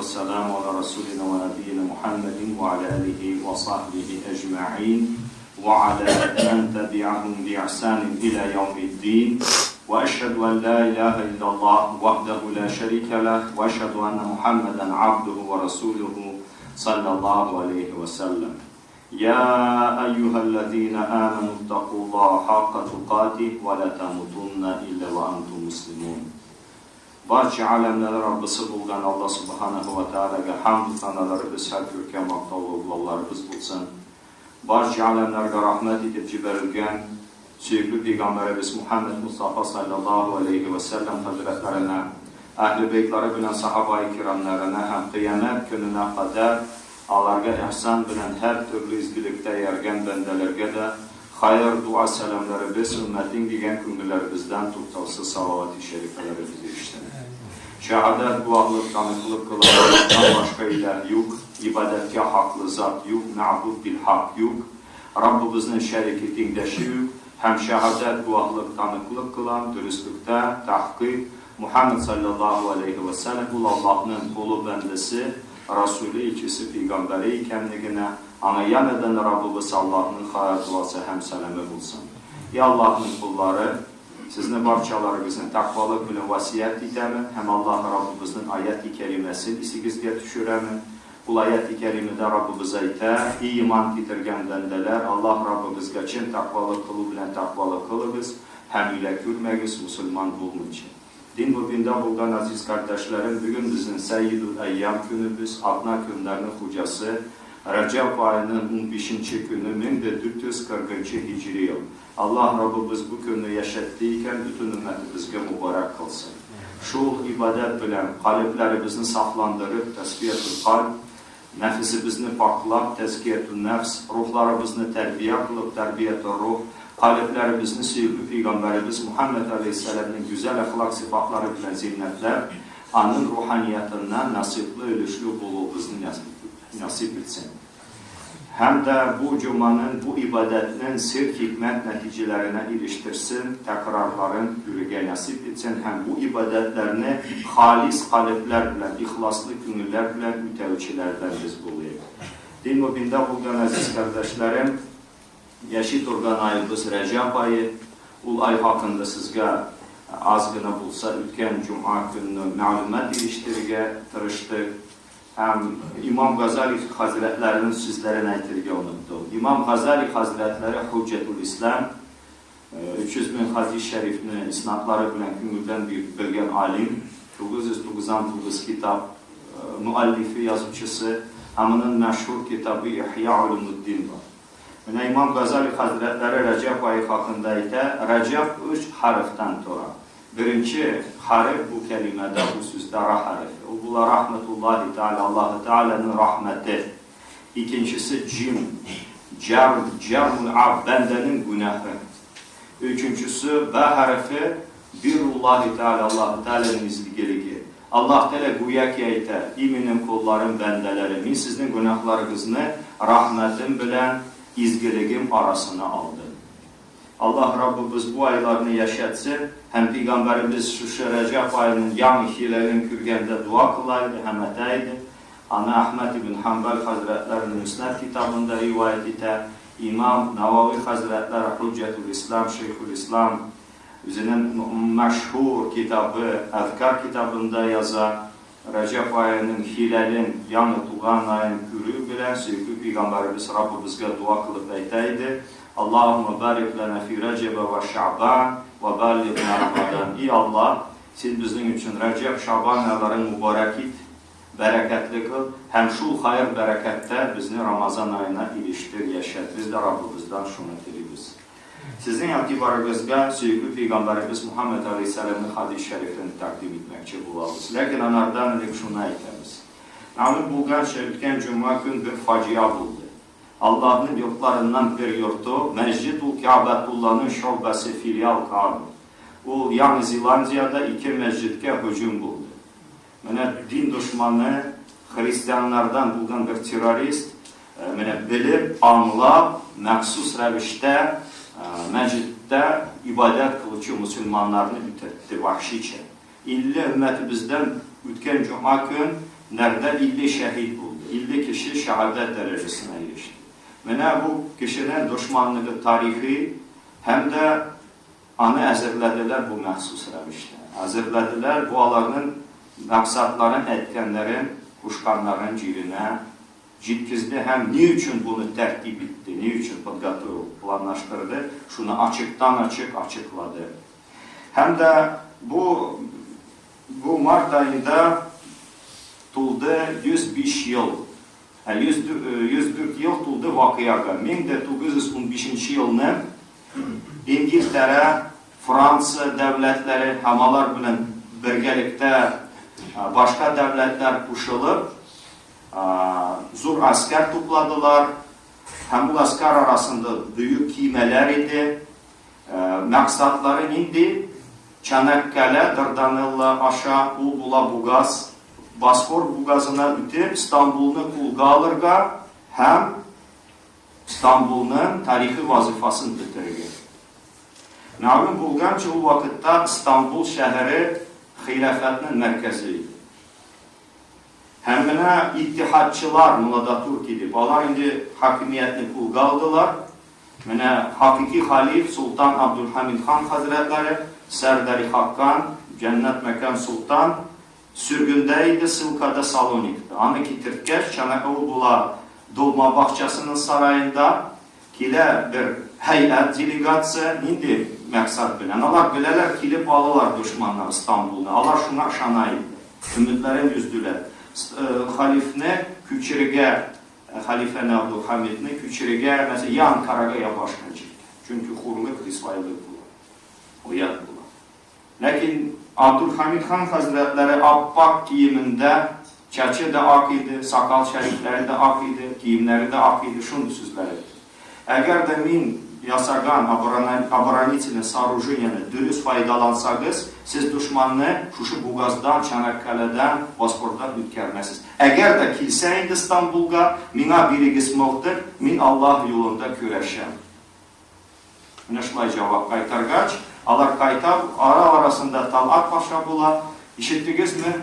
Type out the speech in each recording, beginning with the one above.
والسلام على رسولنا ونبينا محمد وعلى آله وصحبه أجمعين وعلى من تبعهم بإحسان إلى يوم الدين وأشهد أن لا إله إلا الله وحده لا شريك له وأشهد أن محمدا عبده ورسوله صلى الله عليه وسلم يا أيها الذين آمنوا اتقوا الله حق تقاته ولا تموتن إلا وأنتم مسلمون. Barcha alamlar Rabbisi bo'lgan Alloh subhanahu va taolaga hamd sanolarimiz har ko'rkam maqtov ulug'larimiz bo'lsin. Barcha alamlarga rahmat etib jibarilgan suyukli payg'ambarimiz Muhammad Mustafa sallallohu alayhi va sallam hazratlarina, ahli beytlari bilan sahoba-i kiramlarına ham qiyomat kunina qadar Allah'a ihsan bilan her türlü izgilikte yargan bendelerge de hayır, dua, selamları biz ümmetin degan ko'ngillerimizdan to'xtovsiz salovat-i şerifeleri bize işten. Şehadet, guahlık, tanıklık kılanlardan başka ilah yok, ibadetke haklı zat yok, ma'bud bil hak yok, Rabbimizin şeriki tengdeşi yok, hem şehadet, guahlık, tanıklık kılan, dürüstlükte, tahkik, Muhammed sallallahu aleyhi ve sellem Allah'ın kulu bendesi, Resulü ikisi peygamberi ikenligine ana yeniden Rabbimiz Allah'ın hayat duası hem seleme bulsun. Ya Allah'ın kulları, sizin barçalarınızın takvalık bilen vasiyet edemin, hem Allah Rabbimizin ayet-i kerimesini isigizge düşüremin. Bu ayet-i kerimede Rabbimiz ayta, iman getirgen bendeler, Allah Rabbimiz geçin takvalık kılı bilen takvalık kılığız, hem ile gülmegiz Müslüman bulmayacak. Din bugünde bulgan aziz kardeşlerim, bugün bizim Seyyidul Eyyam günümüz, Adna günlerinin hocası, Recep ayının 15. günü 1440. Hicri yıl. Allah Rabbimiz bu günü yaşattıyken bütün ümmetimizge mübarek kılsın. Şu ibadet bilen kalplerimizni saflandırıp, tesbiyetül kalp, nefisimizni paklap, tezkiyetül nefs, ruhlarımızı terbiye kılıp, terbiyetül ruh, kalplerimizni sevgili Peygamberimiz Muhammed Aleyhisselam'ın güzel ahlak sıfatları bilen ziynetler, anın ruhaniyetinden nasipli, ölüşlü bulduğumuzu nasip etsin. Hem de bu cumanın, bu ibadetinin sır hikmet neticelerine iliştirsin, tekrarların yürüge nasip etsin. Hem bu ibadetlerini halis kalpler bilen, ihlaslı gönüller bilen, mütevcilerden biz bulayız. Din mübinde bulgan aziz kardeşlerim, yaşit organ ayımız Recep ayı, ul ay hakkında sizge azgına bulsa ülken Cuma gününü malumat iliştirge tırıştık. Hem İmam Gazali Hazretlerinin sizlerin aytırge unuttu. İmam Gazali Hazretleri Hüccetül İslam, 300 bin hadis şerifini isnatları bilen küngülden bilgen alim, 999 kitap müellifi yazıcısı, hamının meşhur kitabı İhya Ulumuddin var. İmam Gazali Hazretleri Recep ayı hakkındaydı. Recep 3 harften sonra. Birinci harf bu kelimede, bu sözde ra harfi. O bula rahmetullahi teala, Allah-u Teala'nın rahmeti. İkincisi cim, cermul ab, bendenin günahı. Üçüncüsü b harfi, birullahi teala, Allah-u Teala'nın izgiligi. Allah Teala güya ki ayta, iminim kullarım, bendelerim, min sizin günahlarınızını rahmetim bilen izgiligim arasına aldı. Allah Rabbimiz bu aylarını yaşatsın. Hem Peygamberimiz şu Recep ayının yan hilelerin kürgende dua kılaydı, hem eteydi. Ana Ahmet ibn Hanbal Hazretlerinin Müsned kitabında rivayet eder. İmam Navavi Hazretleri Hüccetül İslam, Şeyhül İslam üzerinin meşhur kitabı, Ezkar kitabında yazar. Recep ayının hilelin yanı tuğan ayın kürü bilen sevgili Peygamberimiz Rabbimizge dua kılıp eyteydi. Allahümme barik lana fi Recep ve Şaban ve ballighna Ramazan. İyi Allah, siz bizim için Recep, Şaban ayların mübarek et, bereketli kıl. Hem şu hayır berekette bizni Ramazan ayına iliştir, yaşat. Biz de Rabbimizden şunu diliyoruz. Sizin itibarınızda sevgili Peygamberimiz Muhammed Aleyhisselam'ın hadis-i şerifini takdim etmekçe bulalım. Lakin onlardan ilk şuna etmemiz. Namı bulgan şerifken Cuma gün bir facia buldu. Allah'ın yurtlarından bir yurtu, Mescid-ul Ka'betullah'ın şubesi filial Kabe. O yani Zelandiya'da iki mescidke hücum buldu. Yani din düşmanı Hristiyanlardan bulgan bir terörist bilip, anlap, məxsus rəvişdə məsciddə ibadet kılıcı Müslümanlarını bitirdi vahşiçe. İlli ümmətimizdən ötken Cuma gün nerede 50 şehit buldu. 50 kişi şehadet derecesine erişti. Mənə bu kişinin düşmanlığı tarihi hem de anı əzirlədilər bu məxsus rəvişdə. Əzirlədilər bu alanın məqsadların, etkenlerin, kuşkanların cirinə citkizdi. Hem niçin bunu tərtib etdi, niçin planlaştırdı, şunu açıktan açıkladı. Hem de bu Mart ayında tuldu 105 yıl. 104 yıl tuldu vakıyaga. 1915 yılını İngiltere, Fransa devletleri hamalar bilen birgelikte başka devletler kuşulup zor asker topladılar. Hem bu asker arasında büyük kimeler idi. Maksatları indi. Çanakkale, Dardanella, aşağı Ulbula, Bugaz, Bosfor Bugazına ötüp İstanbul'unu kulga alırga hem İstanbul'un tarihi vazifasını bitirgi. Ma'lum bulgan ki o vakitte İstanbul şehri hilafetinin merkeziydi. Hemine ittihatçılar Mulada Türk idi. Onlar indi hakimiyetini kulga aldılar. Mene hakiki halif Sultan Abdülhamid Han Hazretleri, Serdari Hakkan, Cennet Mekan Sultan sürgündeydi Sılka'da Salonik'te. Anaki Türkkeş Çanakkale'da Dolma Bahçesi'nin sarayında kile bir heyet delegatsiya indi məqsad bilen. Onlar bileler kilip alırlar düşmanlar İstanbul'da. Allah şuna şanaydı. Ümitlerin yüzdüler. Halifne küçürge Halifene Abdülhamid'ni küçürge mesela yan Karagaya başkan çıktı. Çünkü hurluk, risvaylık bular. O yad bular. Lakin Abdülhamid Han Hazretleri Abbak giyiminde çeçe de ak idi, sakal şerifleri de ak idi, giyimleri de ak idi, şunu sözler etti. Eğer de min yasagan оборонительный сооружениyaны dürüst faydalansanız, siz düşmanını şuşu Bugaz'dan, Çanakkale'den, Bosfor'dan ütkərməsiz. Eğer de kilsə indi İstanbul'a, mina biri qismokdur, min Allah yolunda köreşəm. Mənə şulay cavab qaytargaç, alar qaytar, arasında Talat Paşa bula, işittiniz mi?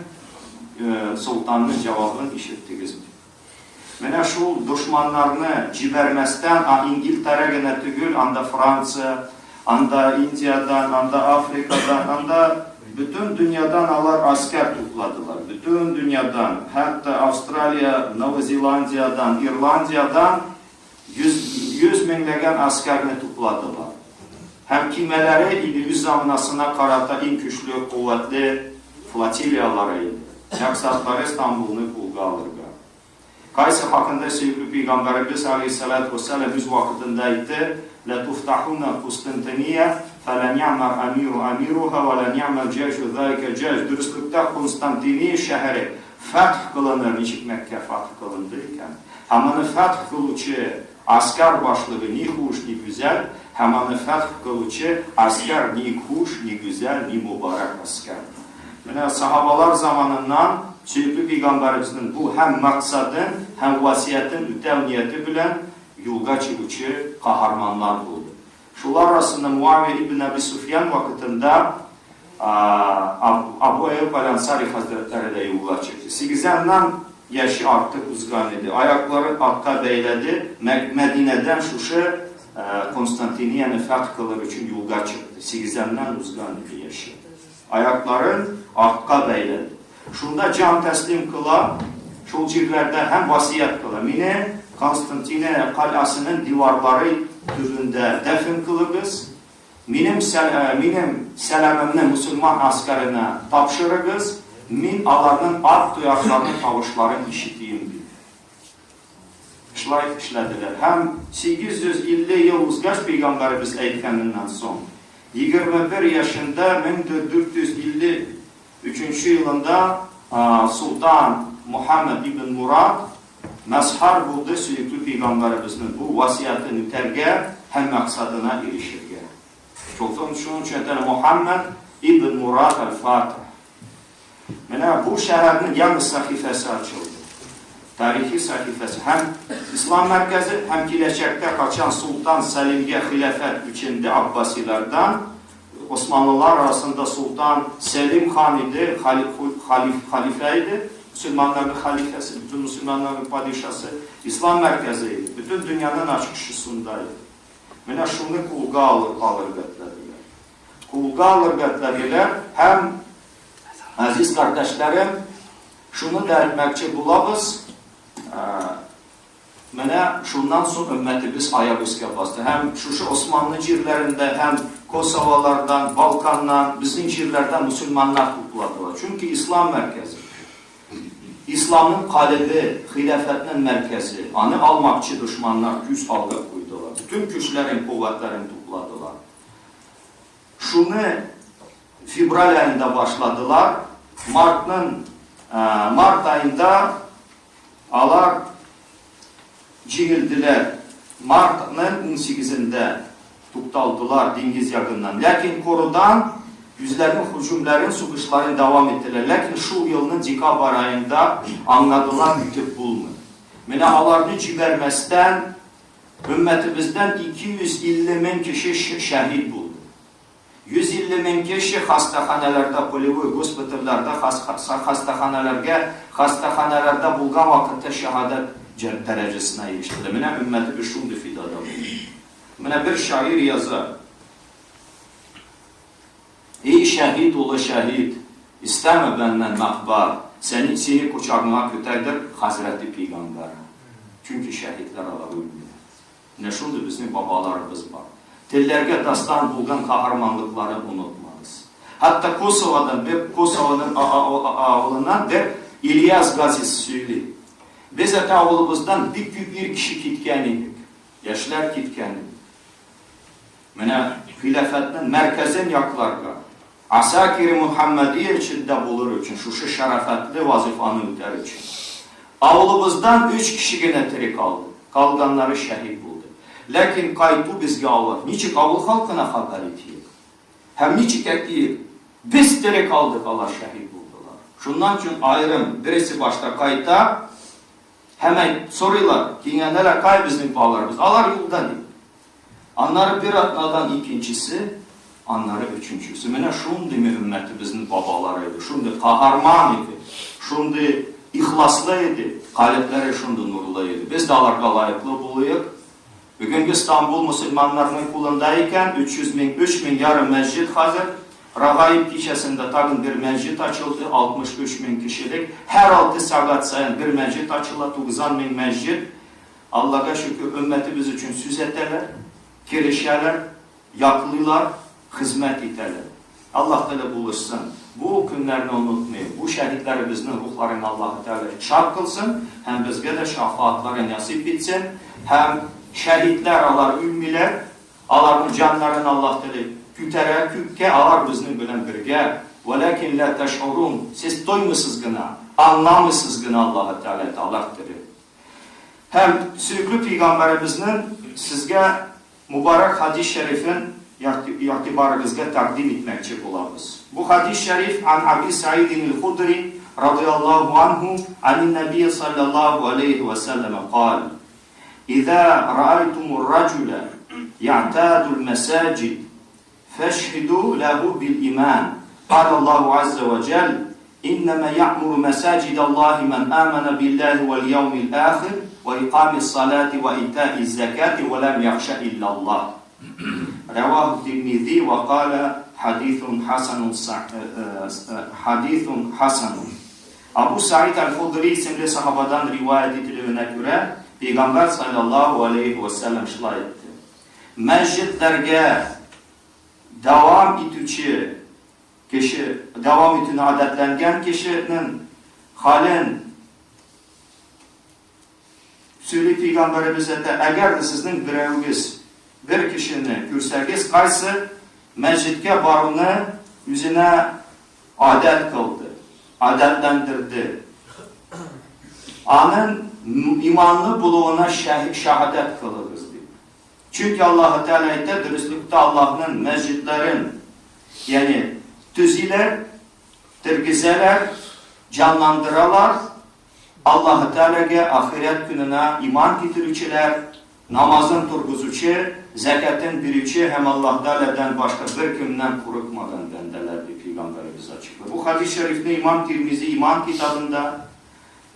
Sultanın cevabını işittiniz mi? Mənə şu düşmanlarını cibermezden, İngiltere gene tügül, anda Fransa, anda India'dan, anda Afrika'dan, anda bütün dünyadan alar asker topladılar. Bütün dünyadan, hatta Avustralya, Nova Zelandiya'dan, İrlandiya'dan 100 minlegen askerini topladılar. Hem kimeleri idi üz zamanasına karata en güçlü, kuvvetli flotilyalarıydı. Maksatları İstanbul'unu kulga alırga. Kaysi hakkında sevgili Peygamberimiz Aleyhisselatü Vesselam yüz vakitindeydi. لَتُفْتَحُنَّ قُسْطِنْطِنِيَّ فَلَنْ يَعْمَرْ أَمِيرُ أَمِيرُهَا وَلَنْ يَعْمَرْ جَيْشُ ذَلِكَ جَيْشُ Dürüstlükte Konstantiniye şehri feth kılınır. Niçin Mekke feth kılındırken? Hemen feth kılıcı asker başlığı ni hoş ni güzel. Hemen feth kılıcı asker ni hoş ni güzel ni mübarek asker. Yani sahabalar zamanından Sevgili Peygamberimizin bu hem maksadın hem vasiyetin ötev niyeti bilen yolga çıkıcı kahramanlar oldu. Şular arasında Muaviye İbn Abi Sufyan vakitinde Abu Eyyub el-Ensari Hazretleri de yolga çıktı. 80'den yaşı artık uzgan idi. Ayakları arka beyledi. Medine'den Şuşa Konstantiniye'ni feth kılır için yolga çıktı. 80'den uzgan idi yaşı. Ayakların arka beyledi. Şunda can teslim kıla, şol cirlerde hem vasiyet kıla. Mine Konstantiniye kalasının divarları türünde defin kılırız. Minim selamımını Müslüman askerine tapşırırız. Min alanın art duyaklarının tavuşlarını işiteyim diye. İşlediler. Hem 850 yıl uzgaç Peygamberimiz eğitkeninden son. 21 yaşında 1453 yılında Sultan Muhammed İbn Murad mazhar buldu sürekli Peygamberimizin bu vasiyetini üterge hem maksadına erişirge. Şunun için Muhammed İbn Murad el-Fatih. Bu şehrin yalnız sahifesi açıldı. Tarihi sahifesi. Hem İslam merkezi hem gelecekte kaçan Sultan Selim'e hilafet içinde Abbasilerden Osmanlılar arasında Sultan Selim Han idi, halifeydi. Müslümanların halifesi, bütün Müslümanların padişası, İslam merkeziydi. Bütün dünyanın açıkışısındaydı. Mene şunu kulga alır götlediler. Kulga alır götlediler. Hem aziz kardeşlerim, şunu dertmekçi bulabız. Mene şundan sonra ümmetimiz ayak üstüne bastı. Hem şu Osmanlı cirlerinde hem Kosovalardan, Balkandan, bizim cirlerden Müslümanlar topladılar. Çünkü İslam merkezi. İslam'ın kalebi, hilafetin merkezi. Anı almakçı düşmanlar güç aldı koydular. Bütün güçlerin, kuvvetlerini topladılar. Şunu fevral ayında başladılar. Mart ayında alar cihildiler. Mart'ın 18'inde tutaldılar Dingiz yakından. Lakin korudan yüzlerin hücumların, sokuşların devam ettiler. Lakin şu yılın dekabr ayında anladılar mütib bulmuyor. Mene alarını cibermezden ümmetimizden 250 bin kişi şehit buldu. 150 bin kişi hastahanelerde, polivoy hospitallarda, hastahanelerde bulgan vakitte şehadet derecesine eriştiler. Mene ümmeti bir şundu fidada buldu. Mene bir şair yazar. Ey şehit oğlu şehit, isteme benden mahbar, seni kucağına köteydir Hazreti Peygamber. Çünkü şehitler ala ölmüyor. Ne şundu bizim babalarımız var. Dillerge dastan bulgan kahramanlıkları unutmayız. Hatta Kosova'nın ağılından bir İlyas Gazisi söyledi. Biz oğlumuzdan bir kişi kitkeniydik. Yaşlar kitkeniydik. Mene hilafetin merkezin yaklarga. Asakir-i Muhammediye içinde bulur için, şu şerefetli vazifanı öter için. Ağlımızdan 3 kişi gene tiri kaldı. Kalganları şehit buldu. Lakin kayıtı bizge ağlar. Niçik ağıl halkına haber etiyik? Hem niçik etiyik? Biz tiri kaldık, Allah şehit buldular. Şundan için ayrım, birisi başta kayıta, hemen soruyorlar, yine neler kay bizim bağlarımız? Alar yolda değil. Anları bir atnadan ikincisi, anları üçüncüsü. Mene şundi mi ümmetimizin babalarıydı, şundi kahraman idi, şundi ihlaslı idi, kalpleri şundi nurluydu. Biz de alarga layıklı buluyuk. Bugün İstanbul Müslümanlarının kulundayken 3 bin yarım mescid hazır. Ragayip kişisinde tagın bir mescid açıldı, 63 bin kişilik. Her 6 saat sayın bir mescid açıldı, 90 bin mescid. Allah'a şükür ümmetimiz için söz eterler, kirişerler, yaklılar, hizmet ederler. Allah Teala buluşsun. Bu günlerini unutmayın. Bu şehitlerimizin ruhlarını Allah Teala şad kılsın. Hem bizge de şefaatleri nasip etsin. Hem şehitler alar ümmiler, alar canlarını Allah Teala kütere, kükke alar bizden bilen birge. Velakin la teş'urun. Siz doymusuz gına, anlamışsınız gına Allah Teala ta'alaktır. Hem sürekli Peygamberimizin sizge mübarek hadis-i şerifin itibarınızda takdim etmekçi olabız. Bu hadis-i şerif an Abi Sa'idin el-Hudri radıyallahu anhu anin Nebi sallallahu aleyhi ve sellem قال إذا رأيتم الرجل يعتاد المساجد فاشهدوا له بالإيمان قال الله عز وجل إنما يعمر مساجد الله من آمن بالله واليوم الآخر وإقام الصلاة وإيتاء الزكاة ولم يخش إلا الله رواه الترمذي وقال حديث حسن. Abu Sa'id el-Hudri isimli sahabadan rivayet edildiğine göre Peygamber sallallahu aleyhi ve sellem şöyle etti. Mescidlerge devam etüçü kişi, devam etüne adetlengen kişinin halen söyle Peygamberimize de eğer de sizin bireviniz bir kişinin görsergiz kaysı mescidke barını yüzüne adet kıldı, adetlendirdi. Anın imanlı buluğuna şehadet kılırız diyor. Çünkü Allah-u Teala'da dürüstlükte Allah'ın mescidlerin yani tüziler, tirgizeler, canlandıralar, Allah-u Teala'ya ahiret gününe iman getiriciler, namazın turguzucu, zekatın birici hem Allah Teala'dan başka bir kimden korkmadan bendeler bir Peygamberimiz açıklar. Bu hadis-i şerifte İmam Tirmizi İman kitabında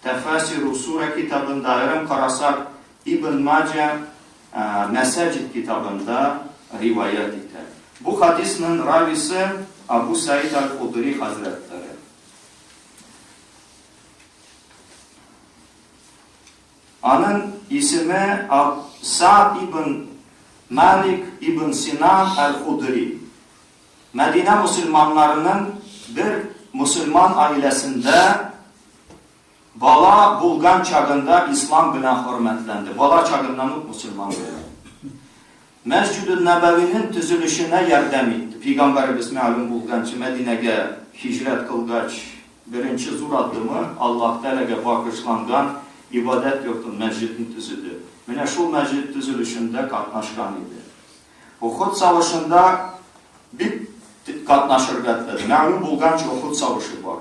Tefasiru Sure kitabında Yarım Karasak İbn Mace Mesacid kitabında rivayet eder. Bu hadisinin ravisi Abu Said el-Hudri Hazretleri. Onun ismi Sa'd ibn Malik ibn Sinan el-Hudri. Medine Müslümanlarının bir Müslüman ailesinde bala bulgan çağında İslam bilen hürmetlendi. Bala çağından Müslüman oldu. Mescid-i Nebevinin tüzülüşüne yardım etti. Peygamberimiz malum bulgançı Medine'ye hicret kılgaç birinci zur adımı Allah Teala'ya bakışlangan ibadet yoktur mescidin tüzüdü. Mine şu mescid tüzülüşünde katnaşkan idi. Uhud savaşında bir katnaşırgatladı. Malum bulgançı Uhud savaşı var.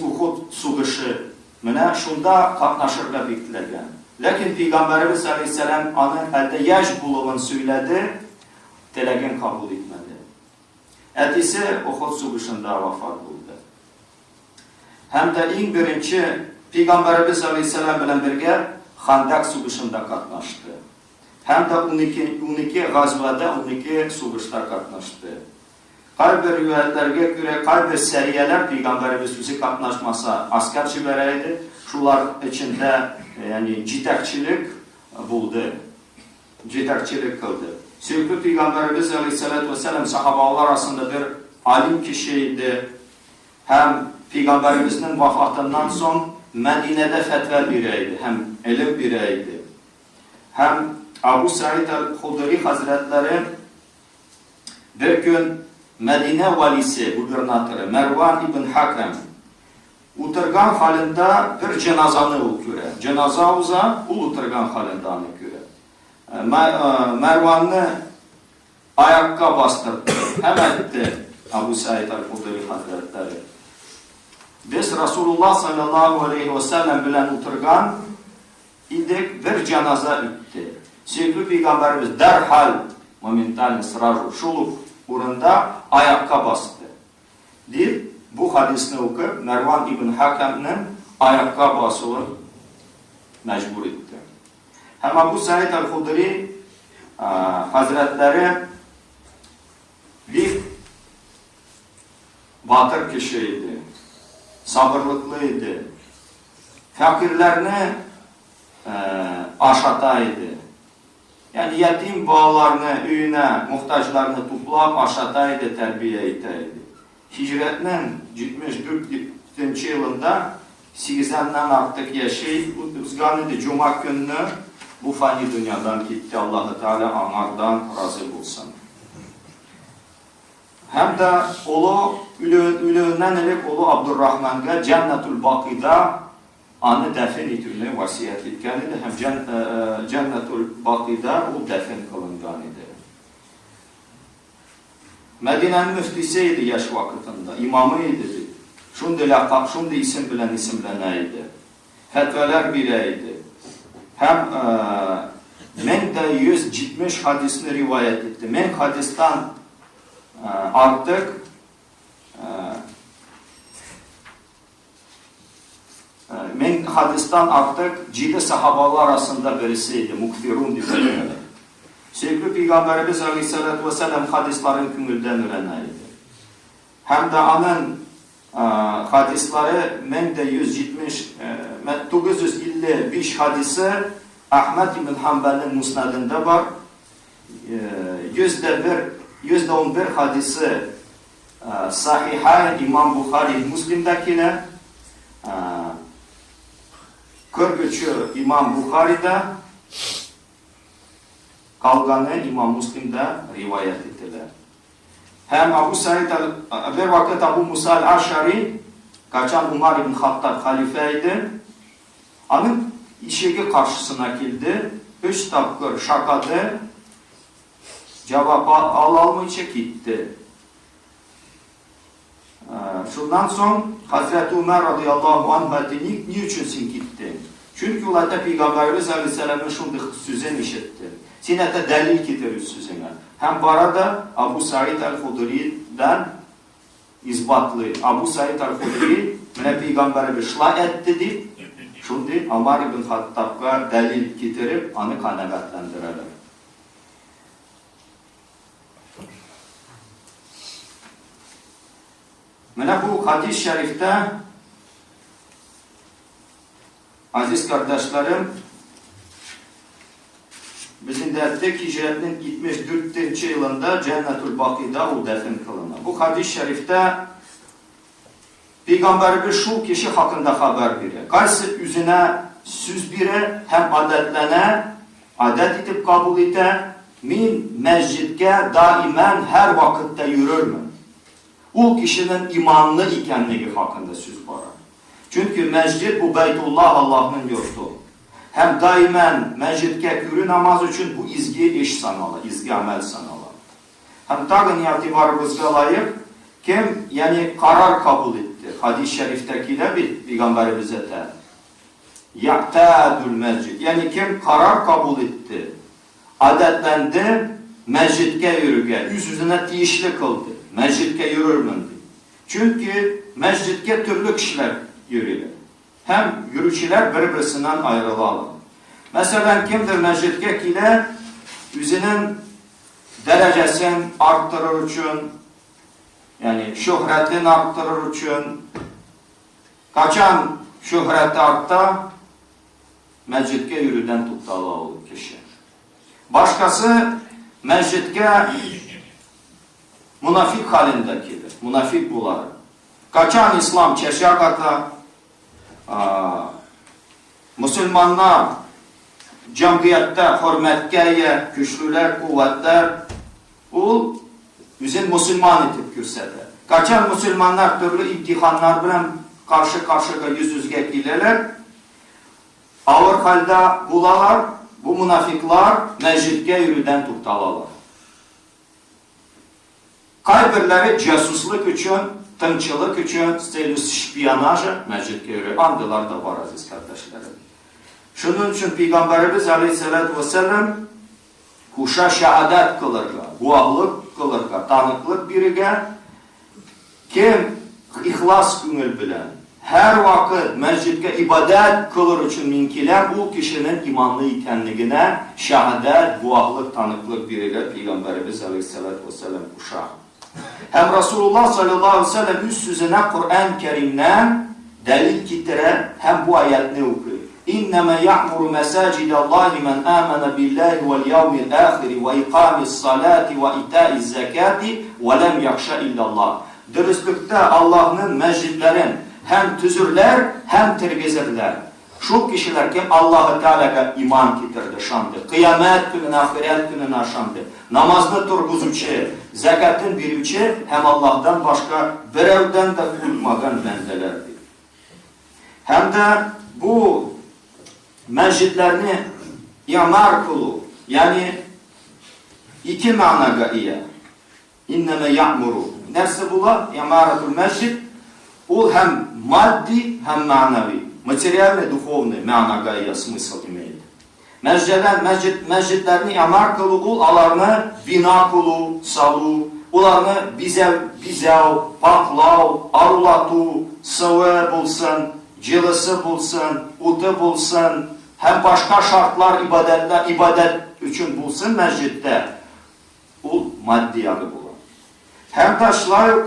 Uhud sugışı. Mine şunda katnaşırgat bekleyen. Lakin Peygamberimiz Aleyhisselam onun elde yaş bulduğunu söyledi, telegen kabul etmedi. Etisi Uhud sugışında vefat buldu. Hem de en birinci Peygamberimiz Aleyhisselam bilen birge Handak sugışında katnaştı. Hem de 12 gazvada 12 sugışlar katnaştı. Kalbe rivayetlerine göre kalbe seriyeler Peygamberimiz bizi katnaşmasa asker çibereydi. Şular içinde yani citakçilik buldu. Citakçilik kıldı. Sevgili Peygamberimiz Aleyhisselatü Vesselam sahabalar arasında bir alim kişiydi. Hem Peygamberimizin vefatından son Medine'de fetva bireydi. Hem ilim bireydi. Hem Abu Said el-Hudri Hazretleri bir gün Medine valisi, gubernatörü Mervan ibn Hakem oturgan halinde bir cenazanı okuyor. Cenaza uza, oturgan halinde okuyor. Mervan'ı ayakka bastırdı. Hem etti Abu Said el-Hudri Hazretleri. Biz Resulullah sallallahu aleyhi ve sellem bilen oturgan idik bir cenaza üttü. Sevgili Peygamberimiz derhal momentan ısrarı şuluk uğrunda ayakka bastı. Deyip bu hadisini okuyup Mervan ibn Hakem'nin ayakka basılı mecbur etti. Hem Abu Said el-Hudri Hazretleri bir batır kişiydi. Sabırlıklıydı. Fakirlerini aşataydı. Yani yetim bağlarını, üyüne, muhtaçlarını toplayıp aşataydı, terbiye eteydi. Hicretinin 74. yılında 8'den artık yaşayıp uzganıydı. Cuma günü bu fani dünyadan gitti. Allah-u Teala onlardan razı olsun. Hem de oğlu ülüğünden elek oğlu Abdurrahman'a Cennetul Baki'da anı defin etülüğü vasiyet etkenidir. Hem Cennetul Baki'da o defin kılınganıdır. Medine'nin müftisiydi yaş vakitinde, imamıydı. Şunda isim bilen isimleneydi. Fetveler bireydi. Hem 1170 hadisini rivayet etti. Men hadisten artık ciddi sahabalar arasında birisiydi. Mukfirun diye. Sevgili Peygamberimiz Aleyhisselatü Vesselam hadislerin kümülden öğreneydi. Hem de onun hadisleri 955 hadisi Ahmet ibn Hanbel'in musnadında var. %11 hadisi Sahihayn İmam Bukhari Müslim'dekine 43'ü İmam Bukhari'de kalganı İmam Müslim'de rivayet ettiler. Hem Abu Said bir vakit Abu Musa el-Aşari kaçan Umar ibn Hattab halifeydi. Onun işi karşısına geldi. 3 dakika şakadı. Cevap almayınca gitti. Şundan sonra Hazreti Ömer radıyallahu anh dedi, niçin sen gittin? Çünkü ulada Peygamberimiz Aleyhisselam'ın şunda sözünü işitti. Sen de delil getirir sözüne. Hem barada Abu Said el-Hudri'den izbatlı. Abu Said el-Hudri Peygamber'i şla etti deyip Şundi Ömer ibn Hattab'a delil getirip onu kanaatlendirirler. Mene bu hadis-i şerifte aziz kardeşlerim bizim dertlik hicretin 74. yılında Cennetül Baki'da o defin kılınır. Bu hadis-i şerifte Peygamberimiz şu kişi hakkında haber verir. Kaysi üzerine söz biri hem adetlene, adet edip kabul ete, min mescidke daimen her vakitte yürür mü? O kişinin imanlı ikenliği hakkında söz var. Çünkü mescid bu Beytullah Allah'ın yurdu. Hem daimen mescidke kürü namaz için bu izgi iş sanalı, izgi amel sanalı. Hem tağın yatibarımızga layık kim yani karar kabul etti. Hadis-i şeriftekiyle bir Peygamberimize de. Ya'tadul mescid. Yani kim karar kabul etti. Adetlendi, mescidke yürüge. Yüzüne tiyişli kıldı. Mescidke yürürmündü. Çünkü mescidke türlü kişiler yürüyor. Hem yürüyüşler birbirisinden ayrılalım. Mesela kimdir mescidke ile yüzünün derecesini arttırır için, yani şöhretini arttırır için, kaçan şöhreti artta, mescidke yürüden tuttalı olur kişi. Başkası mescidke münafik halindekidir. Münafik bular. Kaçan İslam çeşakata, Müslümanlar cemiyette, hürmetkeye, güçlüler, kuvvetler, o bizim Müslüman etip gösterdi. Kaçan Müslümanlar türlü imtihanlar bilen karşı karşıya yüz yüze gelirler. Ağır halde bulalar, bu münafıklar mescidke yürüden tuttalarlar. Kaybirleri casusluk için, tınçılık için, spiyonajı mescidke yürüyor. Andılar da var aziz kardeşlerim. Şunun için Peygamberimiz Aleyhisselatü Vesselam kuşa şehadet kılırlar, guahlık kılırlar, tanıklık birige kim ihlas gönül bilen her vakit mescidke ibadet kılır için minkiler bu kişinin imanlı ikenliğine şehadet, guahlık, tanıklık birige Peygamberimiz Aleyhisselatü Vesselam kuşa. Hem Resulullah sallallahu aleyhi ve sellem üst yüzüne Kur'an-ı Kerim'den delil getire hem bu ayetini okuyor. İnnemâ ya'muru mesâcidallahi men âmene billahi vel yevmil âhiri ve ikâmis salâti ve itâiz zekâti ve lem yakşa illallah. Dürüstlükte Allah'ın mescidlerin hem tüzürler hem tergizirler. Şu kişiler ki Allah-u Teala'ya iman getirdi, şandı. Kıyamet gününe, ahiret gününe şandı. Namazını turguzucu, zekatın verici hem Allah'tan başka birevden de kurtmagan bendelerdi. Hem de bu mescidlerini imar kulu, yani iki managa iya. İnneme ya'muru. Nersi bula? İmaratul mescid. O hem maddi hem manevi. Материальный, духовный managa iya смысл имеет. Mescidlerini imar kulu, alarını bina kulu, salu, ularını bizev, paklav, arulatu, sıvı bulsun, cılısı bulsun, utu bulsun, hem başka şartlar ibadet için bulsun mescitte. O maddi yağı bular. Hem taşlar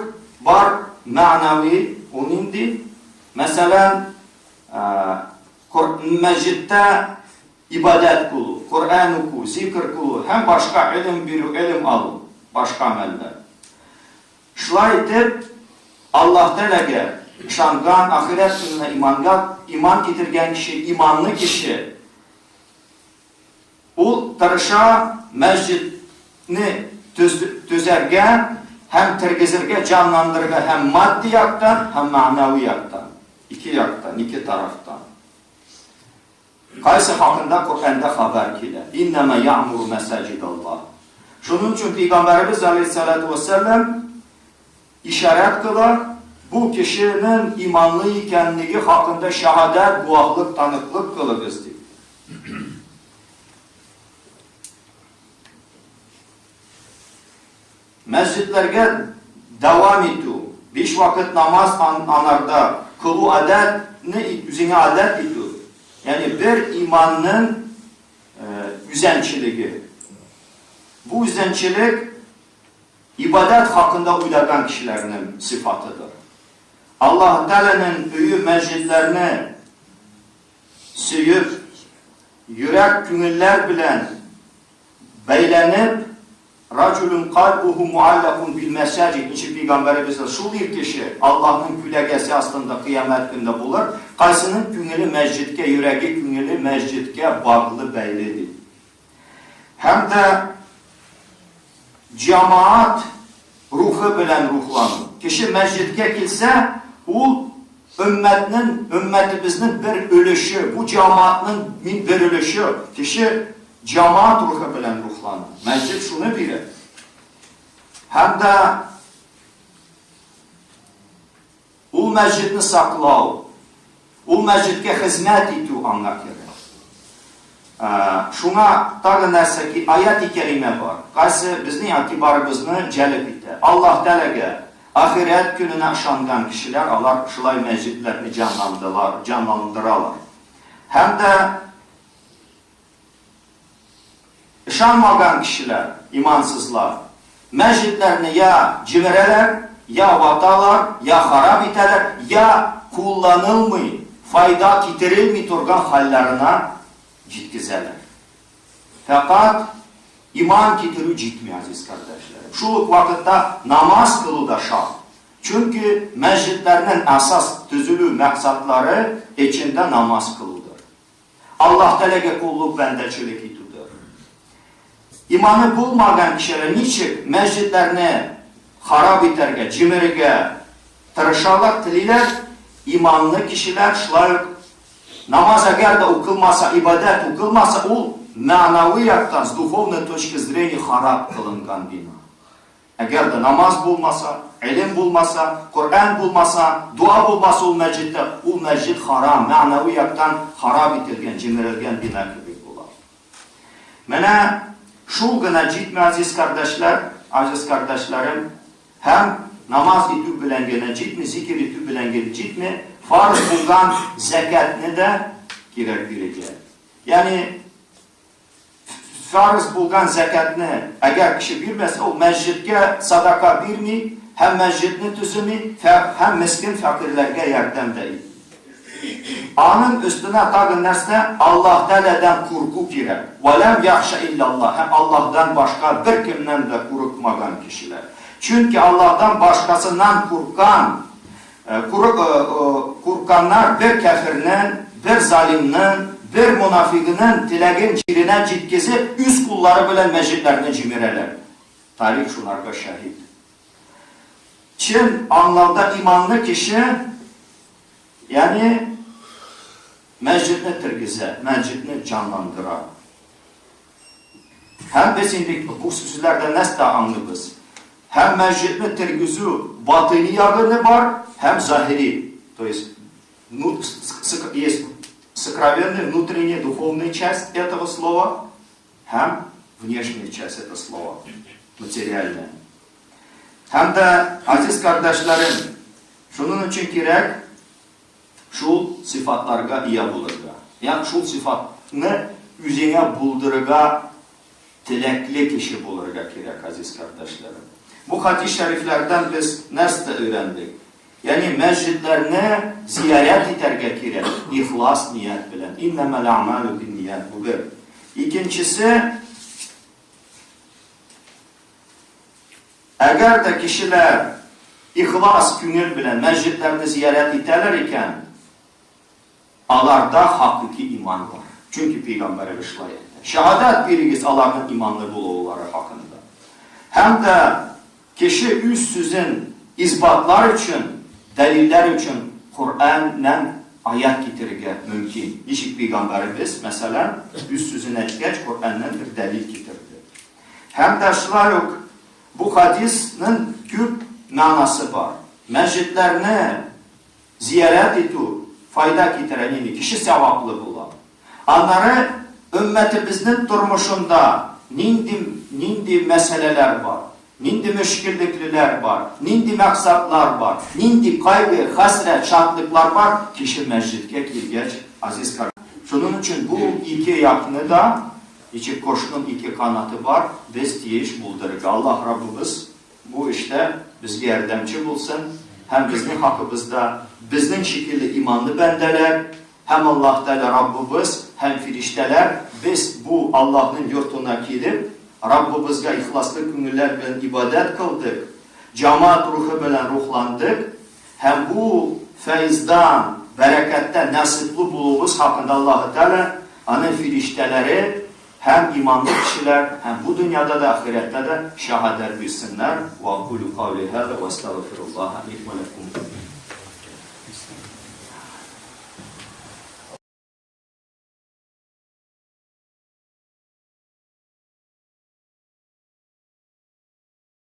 var manavi, onun di. Mesela mescitte ibadet kulu, Kur'an oku, zikr kulu, hem başka ilim biru, ilim alın, başka ameller. Şulay etip Allah delege şangan, ahiret gününe iman getirgen kişi, imanlı kişi o tarışa mescidini tüzerge hem tergizirge, canlandırge hem maddi yaktan hem manevi yaktan. İki yaktan, iki taraftan. Kaysi hakkında Kur'an'da haber kiler. İnneme ya'muru mesacidallah. Şunun için Peygamberimiz Aleyhisselatü Vesselam işaret kılar. Bu kişinin imanlı ikenliği hakkında şehadet, guahlık, tanıklık kılırızdır. Mescidlerge devam etti. Beş vakit namaz anarda kılu adet ne üzerine adet etti. bir imanın üzençiliği. Bu üzençilik ibadet hakkında uylagan kişilerin sıfatıdır. Allah Teala'nın büyük meclislerini süyüp, yürek künüller bilen beylenip, Raculun kalbuhu muallakun bil mesacid. İçi Peygamberimiz de şu bir kişi Allah'ın külegesi aslında kıyamet günde bulur. Kaysının künülü meccidke, yüreği künülü meccidke bağlı beylidir. Hem de cemaat ruhu bilen ruhlanır. Kişi meccidke gelse, o ümmetimizin bir ölüşü, bu cemaatın bir ölüşü. Kişi cemaat ruhu bilen ruhlanır. Mecid şunu bilir. Hem de o meccidini saklav, o meccidke hizmet etiyor anlakir. Şuna tağı nerse ki ayet-i kerime var. Kaysı bizim itibarımızını celip etti. Allah Teala'ya ahiret gününe şangan kişiler alar, şılay meccidlerini canlandırırlar. Hem de şanmagan kişiler, imansızlar, meclislerini ya cimireler, ya vatalar, ya harap ederler, ya kullanılmıyor, fayda getirilmiyor turgan hallerine citkizerler. Fakat iman getiriyor gitmiyor aziz kardeşlerim. Şuluk vakitte namaz kılı da şart. Çünkü meclislerinin esas düzülü maksatları içinde namaz kılıdır. Allah Teala'ya kulluk bendeçilik itudur. İmanı bulmayan kişiler niçin meclislerini harap ederge, cimirge, tırışarlar, tililer, imanlı kişiler şılayık namaz eğer de okılmasa, ibadet okılmasa, o manaviyattan, z duhovne точки зрения harap kılıngan bina. Eğer de namaz bulmasa, ilim bulmasa, Kur'an bulmasa, dua bulmasa o meclitte, o meclit haram, manaviyattan harap edilgen, cimirilgen bina gibi bular. Mene şu güne gitme aziz kardeşlerim, hem namaz itü bilen gene gitme, zikir itü bilen gene gitme, farz bulgan zekatını da girecek. Yani farz bulgan zekatını eğer kişi bilmezse o meclitke sadaka vermiyor, hem meclitini tüzümü, hem miskin fakirlerge yardım değil. Anın üstüne tağı nesne Allah Teala'dan korku girer. وَلَمْ يَحْشَ illallah. Hem Allah'tan başka bir kimden de korkmagan kişiler. Çünkü Allah'tan başkasından korkanlar bir kafirinin, bir zaliminin, bir münafikinin dileğin çirine citkisi üst kulları bilen meclislerini cimireler. Tarih şunlarga şahit. Çin anlamda imanlı kişi yani meclisini tirgize, meclisini canlandırar. Hem biz şimdi bu sözlerden nesle anlıyoruz. Hem meclisini tirgizü batıni yağını var, hem zahiri. То есть есть сокровенная внутренняя духовная часть этого слова, hem внешняя часть этого слова, материальная. Hem de aziz kardeşlerim, şunun için gerek, şu sıfatlarga iya bulurga. Yani şu sıfatını yüzeye buldurga tilekli kişi bulurga gerek aziz kardeşlerim. Bu hadis-i şeriflerden biz nesle öğrendik. Yani meclislerini ziyaret ederge gerek. İhlas niyet bilen. İnnemel a'malu bin niyet. Bu bir. İkincisi, eğer de kişiler ihlas künül bilen meclislerini ziyaret ederler iken alarda hakiki iman var. Çünkü Peygamber'e işlayet. Şehadet bilgisi Allah'ın imanlı buluvları hakkında. Hem de kişi üst sözün izbatlar için, deliller için Kur'an'la ayet getirge mümkün. İşik Peygamberimiz mesela üst sözüne geç Kur'an'la bir delil getirdi. Hem de şılar yok. Bu hadisin küp manası var. Meclislerini ziyaret etu, fayda getiren kişi sevaplı bulan. Onları ümmetimizin durmuşunda nindi meseleler var, nindi müşkillikler var, nindi maksatlar var, nindi kaygı, hasret, şartlıklar var. Kişi meclitke girgeç, aziz kardeşim. Şunun için bu iki yakını da, iki koşunun iki kanatı var. Biz deyiş bulduruk. Allah Rabbimiz bu işte bizge yardımcı bulsun. Hem bizim hakkımızda bizden şekilli imanlı bendeler, hem Allah Teala Rabbimiz, hem firişteler, biz bu Allah'ın yurtuna gidip, Rabbimizge ihlaslı künüller bilen ibadet kıldık. Cemaat ruhu bilen ruhlandık. Hem bu feyizden, bereketten nasipli bulumuz hakkında Allah Teala, onun firişteleri, hem imanlı kişiler, hem bu dünyada da ahirette de şehadet bilsinler. Ve kulü kavli hâze ve estağfirullah li ve lekum.